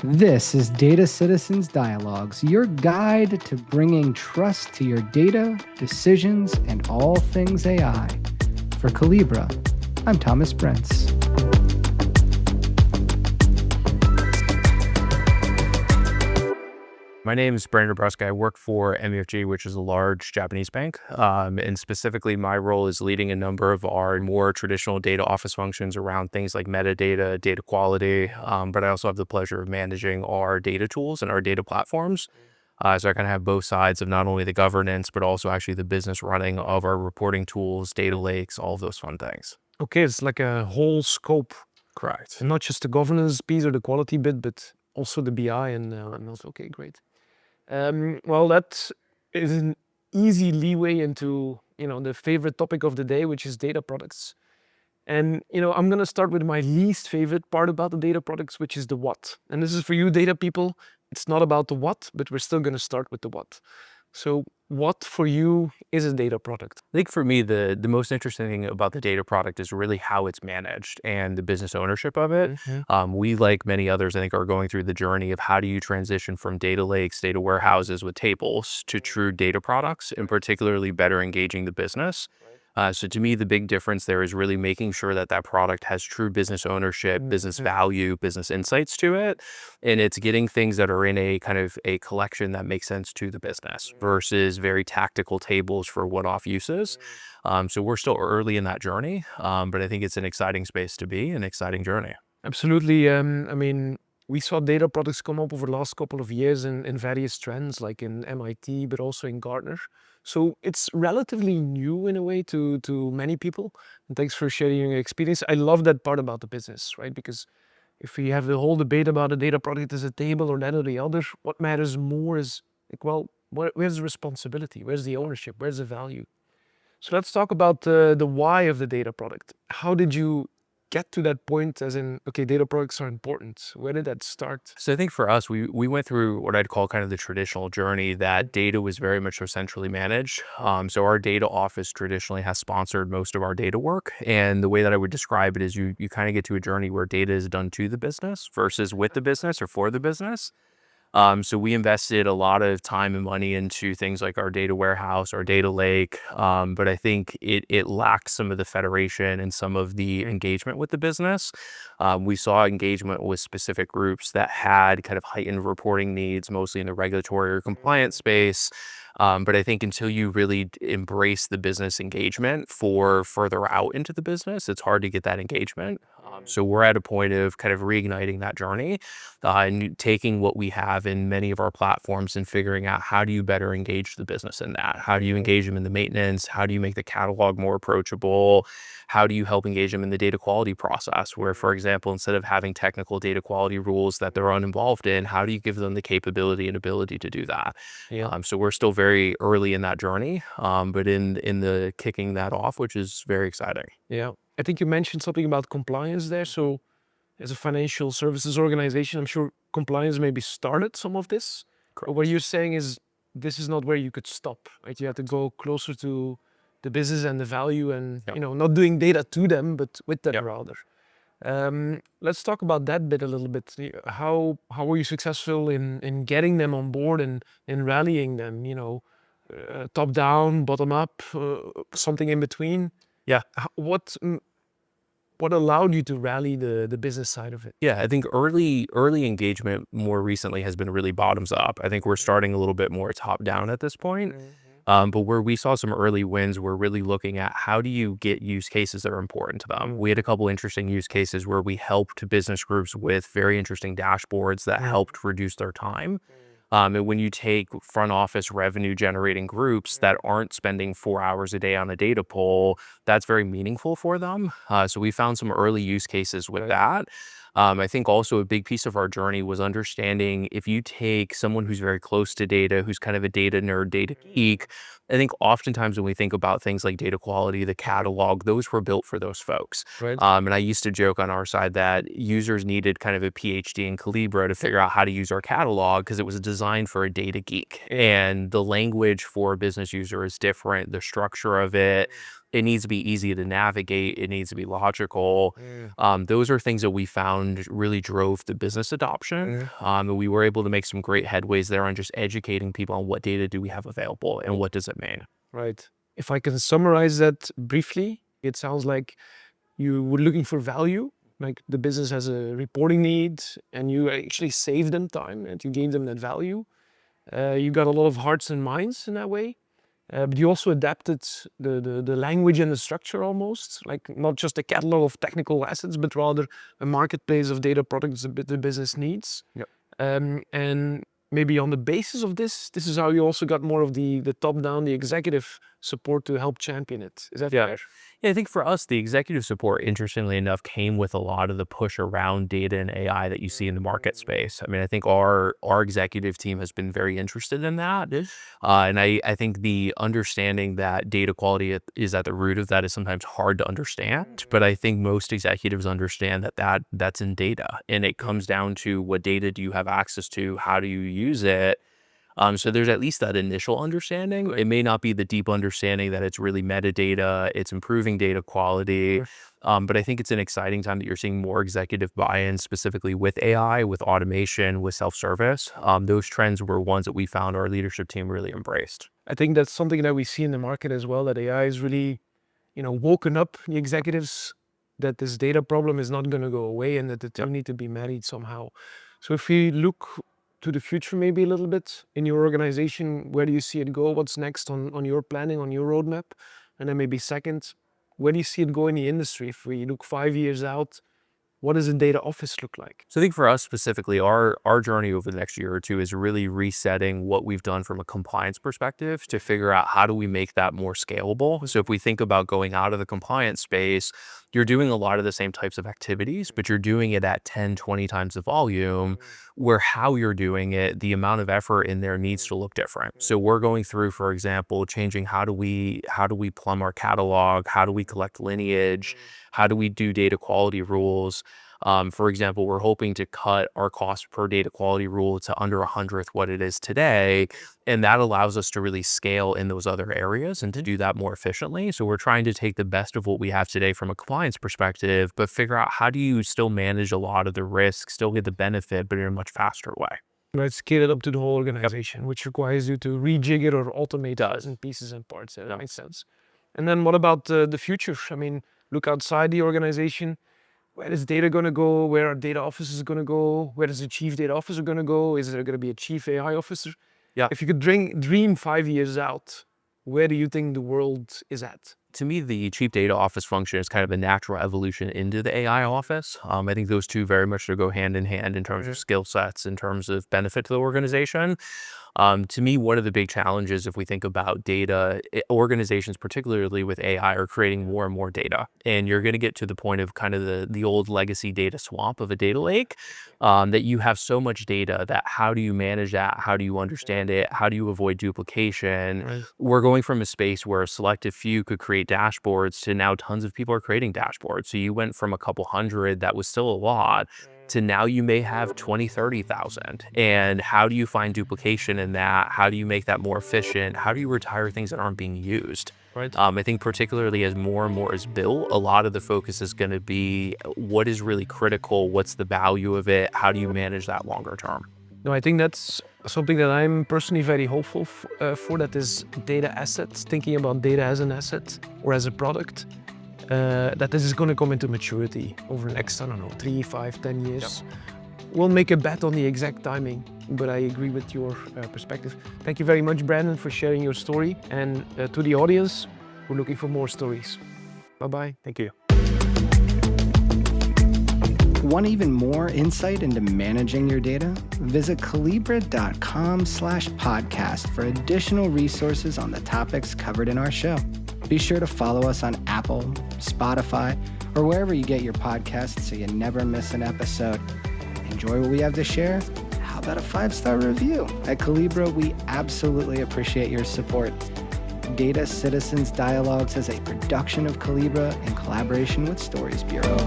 This is Data Citizens Dialogues, your guide to bringing trust to your data, decisions, and all things AI. For Calibra, I'm Thomas Brents. My name is Dombroski. I work for MUFG, which is a large Japanese bank. And specifically, my role is leading a number of our more traditional data office functions around things like metadata, data quality. But I also have the pleasure of managing our data tools and our data platforms. So I kind of have both sides of not only the governance, but also actually the business running of our reporting tools, data lakes, all of those fun things. Okay, it's like a whole scope. Correct. And not just the governance piece or the quality bit, but also the BI and also, okay, great. Well, that is an easy leeway into, the favorite topic of the day, which is data products. And, I'm going to start with my least favorite part about the data products, which is the what. And this is for you data people. It's not about the what, but we're still going to start with the what. So what for you is a data product? I think for me, the most interesting thing about the data product is really how it's managed and the business ownership of it. We, like many others, I think, are going through the journey of how do you transition from data lakes, data warehouses with tables to true data products, and particularly better engaging the business. So to me, the big difference there is really making sure that that product has true business ownership, business value, business insights to it. And it's getting things that are in a kind of a collection that makes sense to the business versus very tactical tables for one-off uses. So we're still early in that journey, but I think it's an exciting space to be, an exciting journey. Absolutely. We saw data products come up over the last couple of years in various trends, like in MIT, but also in Gartner. So it's relatively new in a way to many people. And thanks for sharing your experience. I love that part about the business, right? Because if we have the whole debate about a data product as a table or that or the other, what matters more is, like, well, where's the responsibility? Where's the ownership? Where's the value? So let's talk about the why of the data product. How did you get to that point, as in, okay, data products are important? Where did that start? So I think for us, we went through what I'd call kind of the traditional journey that data was very much so centrally managed. So our data office traditionally has sponsored most of our data work. And the way that I would describe it is you kind of get to a journey where data is done to the business versus with the business or for the business. So we invested a lot of time and money into things like our data warehouse, our data lake, but I think it lacks some of the federation and some of the engagement with the business. We saw engagement with specific groups that had kind of heightened reporting needs, mostly in the regulatory or compliance space. But I think until you really embrace the business engagement for further out into the business, it's hard to get that engagement. So we're at a point of kind of reigniting that journey and taking what we have in many of our platforms and figuring out how do you better engage the business in that? How do you engage them in the maintenance? How do you make the catalog more approachable? How do you help engage them in the data quality process? Where, for example, instead of having technical data quality rules that they're uninvolved in, how do you give them the capability and ability to do that? So we're still very early in that journey, but in the kicking that off, which is very exciting. Yeah. I think you mentioned something about compliance there. So as a financial services organization, I'm sure compliance maybe started some of this. But what you're saying is this is not where you could stop, right? You have to go closer to the business and the value and, not doing data to them, but with them rather. Let's talk about that bit a little bit. How were you successful in getting them on board and in rallying them, top down, bottom up, something in between? Yeah. What allowed you to rally the business side of it? Yeah, I think early engagement more recently has been really bottoms up. I think we're starting a little bit more top down at this point. But where we saw some early wins, we're really looking at how do you get use cases that are important to them. We had a couple interesting use cases where we helped business groups with very interesting dashboards that helped reduce their time. And when you take front office revenue generating groups that aren't spending 4 hours a day on a data pull, that's very meaningful for them. So we found some early use cases with that. I think also a big piece of our journey was understanding if you take someone who's very close to data, who's kind of a data nerd, data geek, I think oftentimes when we think about things like data quality, the catalog, those were built for those folks. Right. And I used to joke on our side that users needed kind of a PhD in Calibra to figure out how to use our catalog because it was designed for a data geek. And the language for a business user is different, the structure of it, It needs to be easy to navigate. It needs to be logical. Those are things that we found really drove the business adoption. And we were able to make some great headways there on just educating people on what data do we have available and what does it mean. Right. If I can summarize that briefly, it sounds like you were looking for value, like the business has a reporting need and you actually saved them time and you gave them that value. You got a lot of hearts and minds in that way. But you also adapted the language and the structure almost, like not just a catalog of technical assets, but rather a marketplace of data products that the business needs. Yep. And maybe on the basis of this is how you also got more of the top-down, the executive support to help champion it. Is that fair? Yeah, I think for us, the executive support, interestingly enough, came with a lot of the push around data and AI that you see in the market space. I mean, I think our executive team has been very interested in that. And I think the understanding that data quality is at the root of that is sometimes hard to understand. But I think most executives understand that's in data. And it comes down to what data do you have access to? How do you use it? So there's at least that initial understanding. It may not be the deep understanding that it's really metadata, it's improving data quality. But I think it's an exciting time that you're seeing more executive buy-in, specifically with AI, with automation, with self-service. Those trends were ones that we found our leadership team really embraced. I think that's something that we see in the market as well, that AI is really, woken up the executives that this data problem is not going to go away and that the two need to be married somehow. So if we look to the future maybe a little bit in your organization, where do you see it go? What's next on your planning, on your roadmap? And then maybe second, where do you see it go in the industry? If we look 5 years out, what does a data office look like? So I think for us specifically, our journey over the next year or two is really resetting what we've done from a compliance perspective to figure out how do we make that more scalable. So if we think about going out of the compliance space, you're doing a lot of the same types of activities, but you're doing it at 10, 20 times the volume, where how you're doing it, the amount of effort in there needs to look different. So we're going through, for example, changing how do we plumb our catalog? How do we collect lineage? How do we do data quality rules? For example, we're hoping to cut our cost per data quality rule to under 100th what it is today. And that allows us to really scale in those other areas and to do that more efficiently. So we're trying to take the best of what we have today from a compliance perspective, but figure out how do you still manage a lot of the risk, still get the benefit, but in a much faster way. Right, scale it up to the whole organization, which requires you to rejig it or automate it in pieces and parts. That makes sense. And then what about the future? I mean, look outside the organization. Where is data going to go? Where are data officers going to go? Where is the chief data officer going to go? Is there going to be a chief AI officer? Yeah. If you could dream 5 years out, where do you think the world is at? To me, the chief data office function is kind of a natural evolution into the AI office. I think those two very much go hand in hand in terms of skill sets, in terms of benefit to the organization. To me, one of the big challenges, if we think about data, organizations, particularly with AI, are creating more and more data. And you're going to get to the point of kind of the old legacy data swamp of a data lake, that you have so much data that how do you manage that? How do you understand it? How do you avoid duplication? Right. We're going from a space where a selective few could create dashboards to now tons of people are creating dashboards. So you went from a couple hundred, that was still a lot, to now you may have 20, 30,000. And how do you find duplication in that? How do you make that more efficient? How do you retire things that aren't being used? Right. I think particularly as more and more is built, a lot of the focus is going to be what is really critical, what's the value of it, how do you manage that longer term? No, I think that's something that I'm personally very hopeful for, that is data assets, thinking about data as an asset or as a product. That this is going to come into maturity over the next, 3, 5, 10 years. Yep. We'll make a bet on the exact timing, but I agree with your perspective. Thank you very much, Brandon, for sharing your story. And to the audience, we're looking for more stories. Bye-bye. Thank you. Want even more insight into managing your data? Visit Calibra.com/podcast for additional resources on the topics covered in our show. Be sure to follow us on Apple, Spotify, or wherever you get your podcasts so you never miss an episode. Enjoy what we have to share? How about a 5-star review? At Calibra, we absolutely appreciate your support. Data Citizens Dialogues is a production of Calibra in collaboration with Stories Bureau.